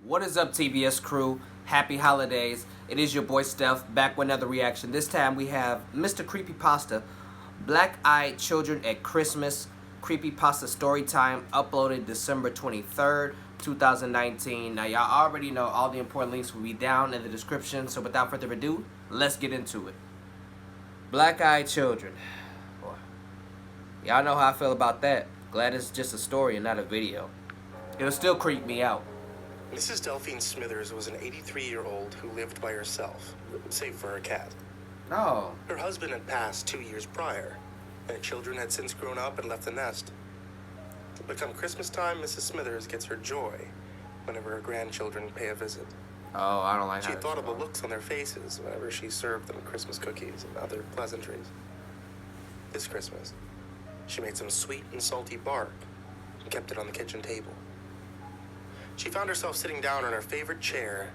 What is up, TBS crew? Happy holidays. It is your boy Steph, back with another reaction. This time we have Mr. Creepypasta, Black-Eyed Children at Christmas, Creepypasta Storytime, uploaded December 23rd, 2019. Now, y'all already know all the important links will be down in the description, so without further ado, let's get into it. Black-Eyed Children. Boy, y'all know how I feel about that. Glad it's just a story and not a video. It'll still creep me out. Mrs. Delphine Smithers was an 83-year-old who lived by herself, save for her cat. No. Her husband had passed 2 years prior, and the children had since grown up and left the nest. But come Christmas time, Mrs. Smithers gets her joy whenever her grandchildren pay a visit. Oh, I don't like She how thought of the looks on their faces whenever she served them Christmas cookies and other pleasantries. This Christmas, she made some sweet and salty bark and kept it on the kitchen table. She found herself sitting down in her favorite chair,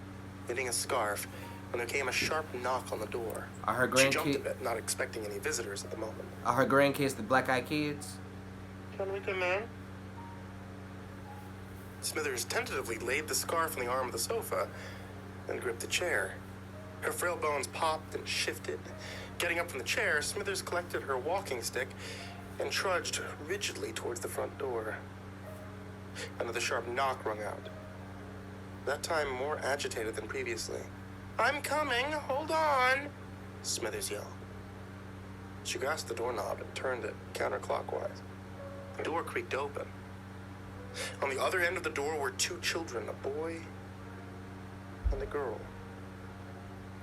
knitting a scarf, when there came a sharp knock on the door. Are her She jumped a grandkids? bit, not expecting any visitors at the moment. Are her grandkids the black-eyed kids? Can we come in? Smithers tentatively laid the scarf on the arm of the sofa, then gripped the chair. Her frail bones popped and shifted. Getting up from the chair, Smithers collected her walking stick and trudged rigidly towards the front door. Another sharp knock rung out, that time more agitated than previously. "I'm coming, hold on," Smithers yelled. She grasped the doorknob and turned it counterclockwise. The door creaked open. On the other end of the door were two children, a boy and a girl.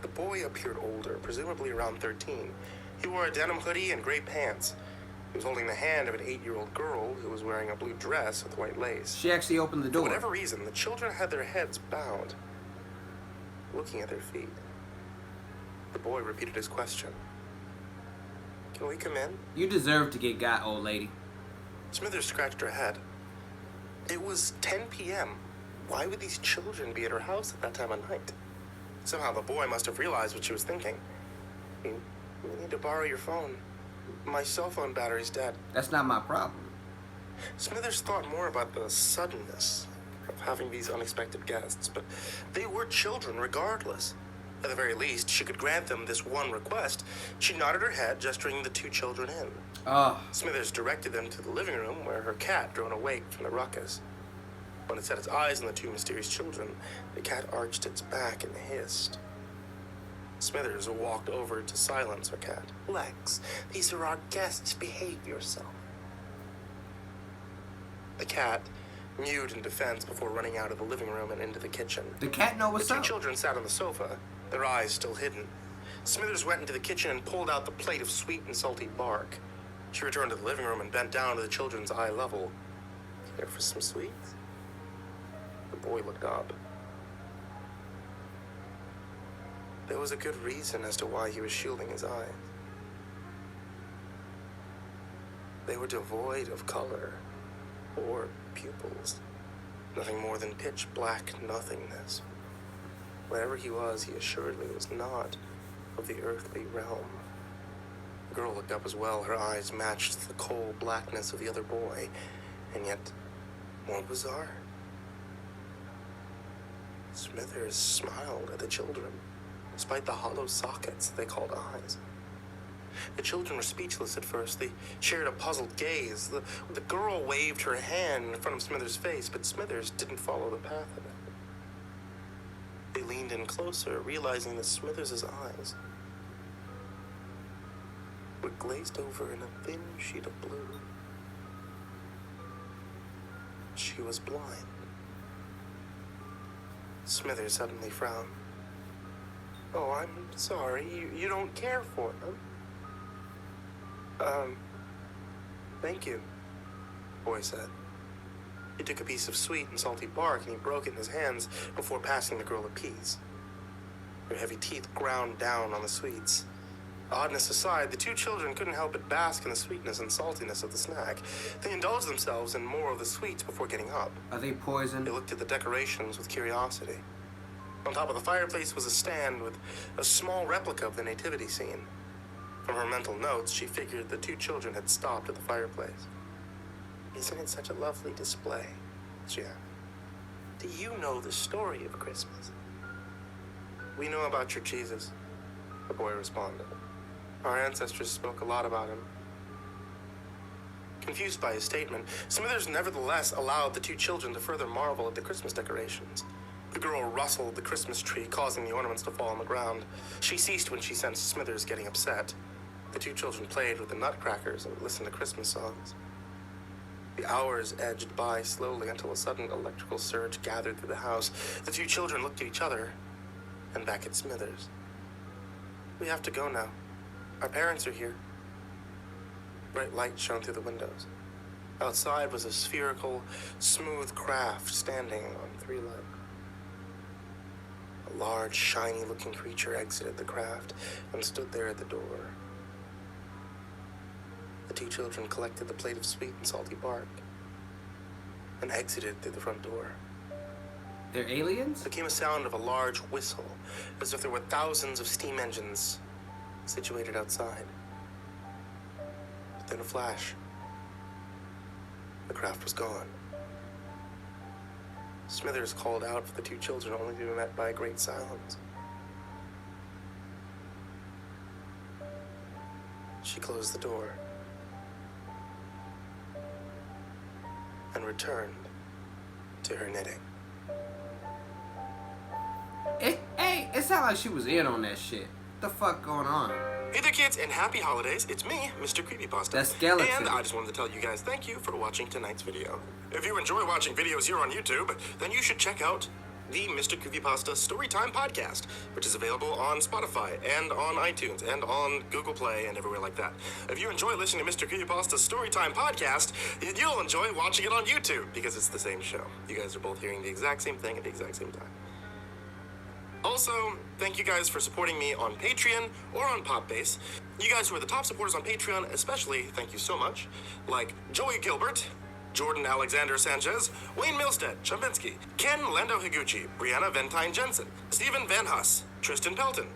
The boy appeared older, presumably around 13. He wore a denim hoodie and gray pants. He was holding the hand of an 8-year-old girl who was wearing a blue dress with white lace. She actually opened the door. For whatever reason, the children had their heads bowed, looking at their feet. The boy repeated his question. "Can we come in?" You deserve to get got, old lady. Smithers scratched her head. It was 10 p.m. Why would these children be at her house at that time of night? Somehow the boy must have realized what she was thinking. We need to borrow your phone. My cell phone battery's dead." That's not my problem. Smithers thought more about the suddenness of having these unexpected guests, but they were children regardless. At the very least, she could grant them this one request. She nodded her head, gesturing the two children in. Smithers directed them to the living room, where her cat drone awake from the ruckus. When it set its eyes on the two mysterious children, the cat arched its back and hissed. Smithers walked over to silence her cat. "Lex, these are our guests. Behave yourself." The cat mewed in defense before running out of the living room and into the kitchen. The cat know what's The two up. children sat on the sofa, their eyes still hidden. Smithers went into the kitchen and pulled out the plate of sweet and salty bark. She returned to the living room and bent down to the children's eye level. "Care for some sweets?" The boy looked up. There was a good reason as to why he was shielding his eyes. They were devoid of color or pupils. Nothing more than pitch black nothingness. Wherever he was, he assuredly was not of the earthly realm. The girl looked up as well. Her eyes matched the coal blackness of the other boy, and yet more bizarre. Smithers smiled at the children, despite the hollow sockets they called eyes. The children were speechless at first. They shared a puzzled gaze. The girl waved her hand in front of Smithers' face, but Smithers didn't follow the path of it. They leaned in closer, realizing that Smithers' eyes were glazed over in a thin sheet of blue. She was blind. Smithers suddenly frowned. "Oh, I'm sorry. You don't care for them?" Thank you," the boy said. He took a piece of sweet and salty bark and he broke it in his hands before passing the girl a piece. Her heavy teeth ground down on the sweets. Oddness aside, the two children couldn't help but bask in the sweetness and saltiness of the snack. They indulged themselves in more of the sweets before getting up. Are they poisoned? They looked at the decorations with curiosity. On top of the fireplace was a stand with a small replica of the nativity scene. From her mental notes, she figured the two children had stopped at the fireplace. "Isn't it such a lovely display?" she asked. Do you know the story of Christmas? We know about your Jesus, the boy responded. Our ancestors spoke a lot about him. Confused by his statement, Smithers nevertheless allowed the two children to further marvel at the Christmas decorations. The girl rustled the Christmas tree, causing the ornaments to fall on the ground. She ceased when she sensed Smithers getting upset. The two children played with the nutcrackers and listened to Christmas songs. The hours edged by slowly until a sudden electrical surge gathered through the house. The two children looked at each other and back at Smithers. We have to go now. Our parents are here. Bright light shone through the windows. Outside was a spherical, smooth craft standing on three legs. A large, shiny-looking creature exited the craft and stood there at the door. The two children collected the plate of sweet and salty bark and exited through the front door. They're aliens? There came a sound of a large whistle, as if there were thousands of steam engines situated outside. But then a flash. The craft was gone. Smithers called out for the two children, only to be met by a great silence. She closed the door and returned to her knitting. It sounded like she was in on that shit. What the fuck going on? Hey there, kids, and happy holidays. It's me, Mr. Creepypasta. That's Skeleton. And I just wanted to tell you guys thank you for watching tonight's video. If you enjoy watching videos here on YouTube, then you should check out the Mr. Creepypasta Storytime podcast, which is available on Spotify and on iTunes and on Google Play and everywhere like that. If you enjoy listening to Mr. Creepypasta's Storytime podcast, you'll enjoy watching it on YouTube because it's the same show. You guys are both hearing the exact same thing at the exact same time. Also, thank you guys for supporting me on Patreon or on Popbase. You guys who are the top supporters on Patreon especially, thank you so much. Like Joey Gilbert, Jordan Alexander Sanchez, Wayne Milstead, Chambinski, Ken Lando Higuchi, Brianna Ventine Jensen, Stephen Van Huss, Tristan Pelton,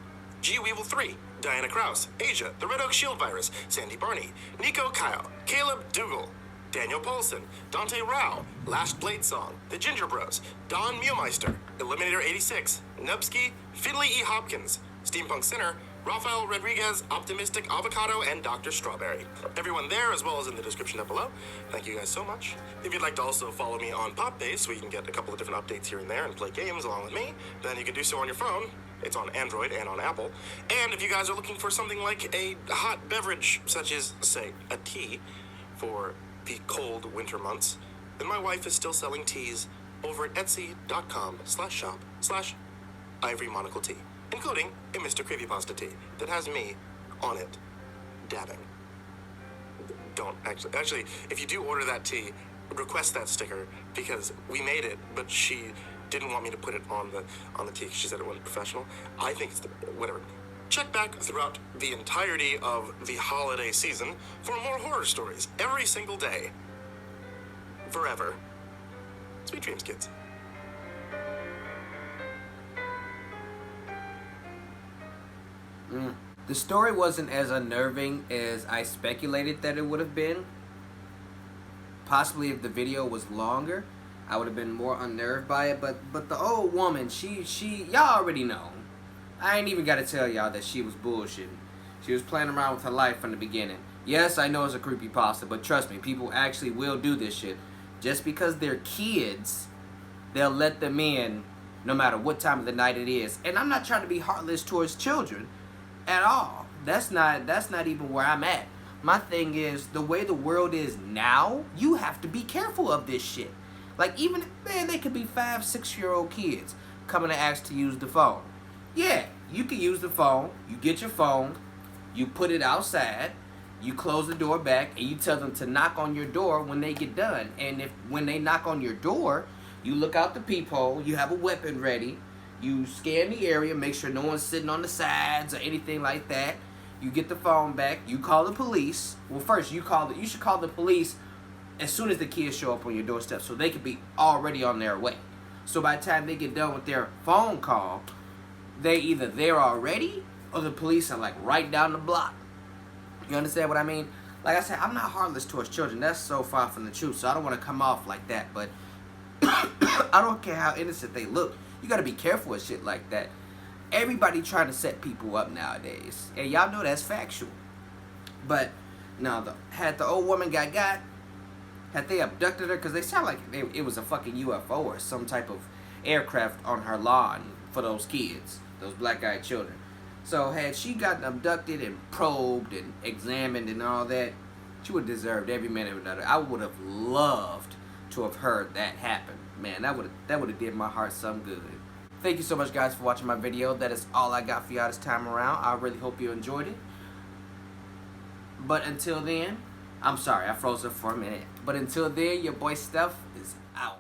G Weevil 3, Diana Krause, Asia, the Red Oak Shield Virus, Sandy Barney, Nico Kyle, Caleb Dougal, Daniel Paulson, Dante Rao, Last Blade Song, The Ginger Bros, Don Mealmeister, Eliminator 86, Nubsky, Finley E. Hopkins, Steampunk Sinner, Rafael Rodriguez, Optimistic Avocado, and Dr. Strawberry. Everyone there, as well as in the description down below. Thank you guys so much. If you'd like to also follow me on Popbase, where you can get a couple of different updates here and there and play games along with me, then you can do so on your phone. It's on Android and on Apple. And if you guys are looking for something like a hot beverage, such as, say, a tea, for the cold winter months, then my wife is still selling teas over at etsy.com/shop/Ivory Monocle Tea, including a Mr. Creepypasta tea that has me on it, dabbing. Don't actually, if you do order that tea, request that sticker because we made it, but she didn't want me to put it on the tea because she said it wasn't professional. I think it's whatever. Check back throughout the entirety of the holiday season for more horror stories every single day. Forever. Sweet dreams, kids. The story wasn't as unnerving as I speculated that it would have been. Possibly if the video was longer, I would have been more unnerved by it. But the old woman, she y'all already know. I ain't even got to tell y'all that she was bullshitting. She was playing around with her life from the beginning. Yes, I know it's a creepypasta, but trust me, people actually will do this shit. Just because they're kids, they'll let them in no matter what time of the night it is. And I'm not trying to be heartless towards children at all. That's not even where I'm at. My thing is, the way the world is now, you have to be careful of this shit. Like, even, man, they could be 5, 6-year-old kids coming to ask to use the phone. Yeah, you can use the phone. You get your phone, you put it outside, you close the door back, and you tell them to knock on your door when they get done. And when they knock on your door, you look out the peephole, you have a weapon ready, you scan the area, make sure no one's sitting on the sides or anything like that. You get the phone back, you call the police. Well, first, you should call the police as soon as the kids show up on your doorstep so they could be already on their way. So by the time they get done with their phone call, they either there already or the police are like right down the block. You understand what I mean? Like I said, I'm not heartless towards children. That's so far from the truth, so I don't want to come off like that. But I don't care how innocent they look. You gotta be careful with shit like that. Everybody trying to set people up nowadays, and y'all know that's factual. But now, had the old woman got, had they abducted her, because they sound like it was a fucking UFO or some type of aircraft on her lawn for those kids, those black-eyed children. So had she gotten abducted and probed and examined and all that, she would have deserved every minute of another. I would have loved to have heard that happen. Man, that would have did my heart some good. Thank you so much, guys, for watching my video. That is all I got for y'all this time around. I really hope you enjoyed it. But until then, I'm sorry, I froze up for a minute. But until then, your boy Steph is out.